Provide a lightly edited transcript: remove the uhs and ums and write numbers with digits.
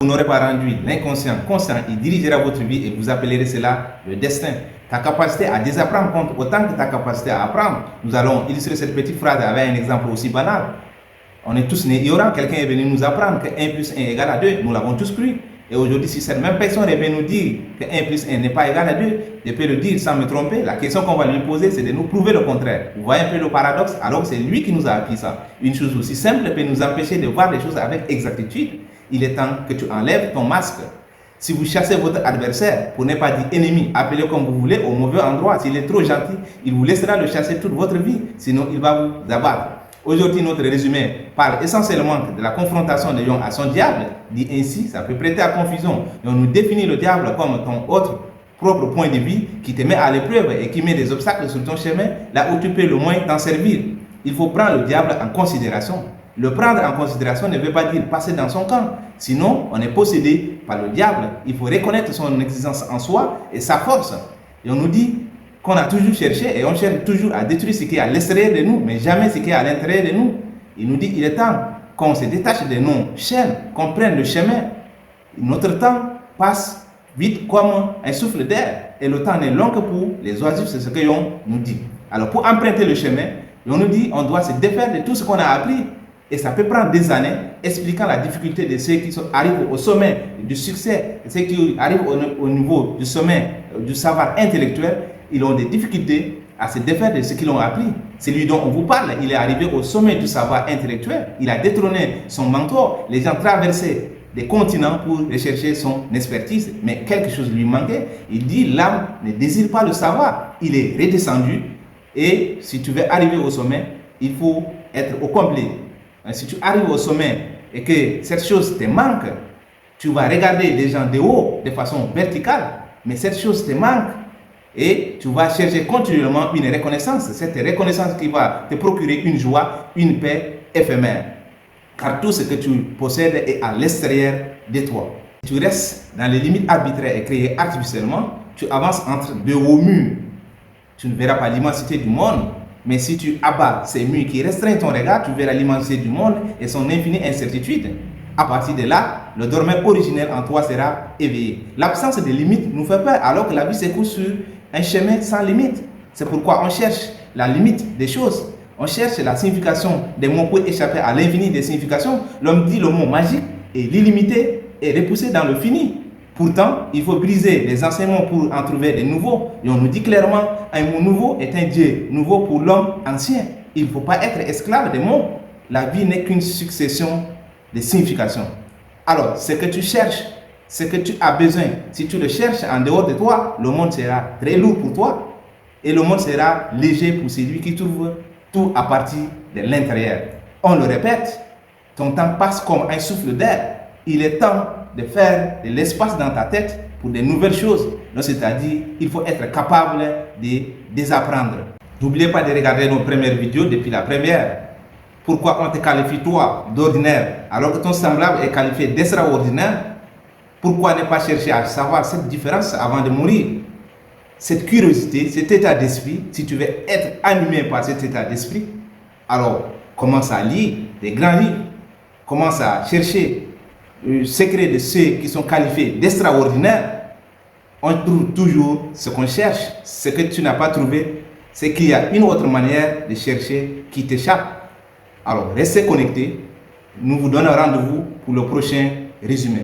Vous n'aurez pas rendu l'inconscient conscient, il dirigera votre vie et vous appellerez cela le destin. Ta capacité à désapprendre compte autant que ta capacité à apprendre. Nous allons illustrer cette petite phrase avec un exemple aussi banal. On est tous nés ignorants, quelqu'un est venu nous apprendre que 1 plus 1 égale à 2, nous l'avons tous cru. Et aujourd'hui, si cette même personne est venue nous dire que 1 plus 1 n'est pas égal à 2, je peux le dire sans me tromper. La question qu'on va lui poser, c'est de nous prouver le contraire. Vous voyez un peu le paradoxe, alors que c'est lui qui nous a appris ça. Une chose aussi simple peut nous empêcher de voir les choses avec exactitude. Il est temps que tu enlèves ton masque. Si vous chassez votre adversaire, pour ne pas dire ennemi, appelez comme vous voulez, au mauvais endroit, s'il est trop gentil, il vous laissera le chasser toute votre vie, sinon il va vous abattre. Aujourd'hui, notre résumé parle essentiellement de la confrontation de Lion à son diable. Dit ainsi, ça peut prêter à confusion. Et on nous définit le diable comme ton autre propre point de vue qui te met à l'épreuve et qui met des obstacles sur ton chemin, là où tu peux le moins t'en servir. Il faut prendre le diable en considération. Le prendre en considération ne veut pas dire passer dans son camp. Sinon, on est possédé par le diable. Il faut reconnaître son existence en soi et sa force. Et on nous dit qu'on a toujours cherché et on cherche toujours à détruire ce qui est à l'extérieur de nous, mais jamais ce qui est à l'intérieur de nous. Il nous dit qu'il est temps qu'on se détache de nos chaînes, qu'on prenne le chemin. Notre temps passe vite comme un souffle d'air et le temps n'est long que pour les oisifs, c'est ce qu'on nous dit. Alors pour emprunter le chemin, on nous dit qu'on doit se défaire de tout ce qu'on a appris. Et ça peut prendre des années, expliquant la difficulté de ceux qui arrivent au sommet du succès, ceux qui arrivent au niveau du sommet du savoir intellectuel. Ils ont des difficultés à se défaire de ce qu'ils ont appris. Celui dont on vous parle, il est arrivé au sommet du savoir intellectuel. Il a détrôné son mentor. Les gens traversaient des continents pour rechercher son expertise. Mais quelque chose lui manquait. Il dit, l'âme ne désire pas le savoir. Il est redescendu. Et si tu veux arriver au sommet, il faut être au complet. Si tu arrives au sommet et que cette chose te manque, tu vas regarder les gens de haut de façon verticale. Mais cette chose te manque. Et tu vas chercher continuellement une reconnaissance. Cette reconnaissance qui va te procurer une joie, une paix éphémère. Car tout ce que tu possèdes est à l'extérieur de toi. Si tu restes dans les limites arbitraires et créées artificiellement, tu avances entre deux hauts murs. Tu ne verras pas l'immensité du monde. Mais si tu abats ces murs qui restreignent ton regard, tu verras l'immensité du monde et son infinie incertitude. À partir de là, le dormeur originel en toi sera éveillé. L'absence de limites nous fait peur alors que la vie s'écoule sur un chemin sans limite. C'est pourquoi on cherche la limite des choses. On cherche la signification des mots pour échapper à l'infini des significations. L'homme dit le mot magique et l'illimité est repoussé dans le fini. Pourtant, il faut briser les enseignements pour en trouver des nouveaux. Et on nous dit clairement, un mot nouveau est un Dieu nouveau pour l'homme ancien. Il ne faut pas être esclave des mots. La vie n'est qu'une succession de significations. Alors, ce que tu cherches, ce que tu as besoin, si tu le cherches en dehors de toi, le monde sera très lourd pour toi. Et le monde sera léger pour celui qui trouve tout à partir de l'intérieur. On le répète, ton temps passe comme un souffle d'air. Il est temps de faire de l'espace dans ta tête pour de nouvelles choses. Donc, c'est-à-dire, il faut être capable de désapprendre. N'oubliez pas de regarder nos premières vidéos depuis la première. Pourquoi on te qualifie toi d'ordinaire alors que ton semblable est qualifié d'extraordinaire? Pourquoi ne pas chercher à savoir cette différence avant de mourir? Cette curiosité, cet état d'esprit, si tu veux être animé par cet état d'esprit, alors commence à lire des grands livres, commence à chercher le secret de ceux qui sont qualifiés d'extraordinaire. On trouve toujours ce qu'on cherche. Ce que tu n'as pas trouvé, c'est qu'il y a une autre manière de chercher qui t'échappe. Alors restez connectés. Nous vous donnons rendez-vous pour le prochain résumé.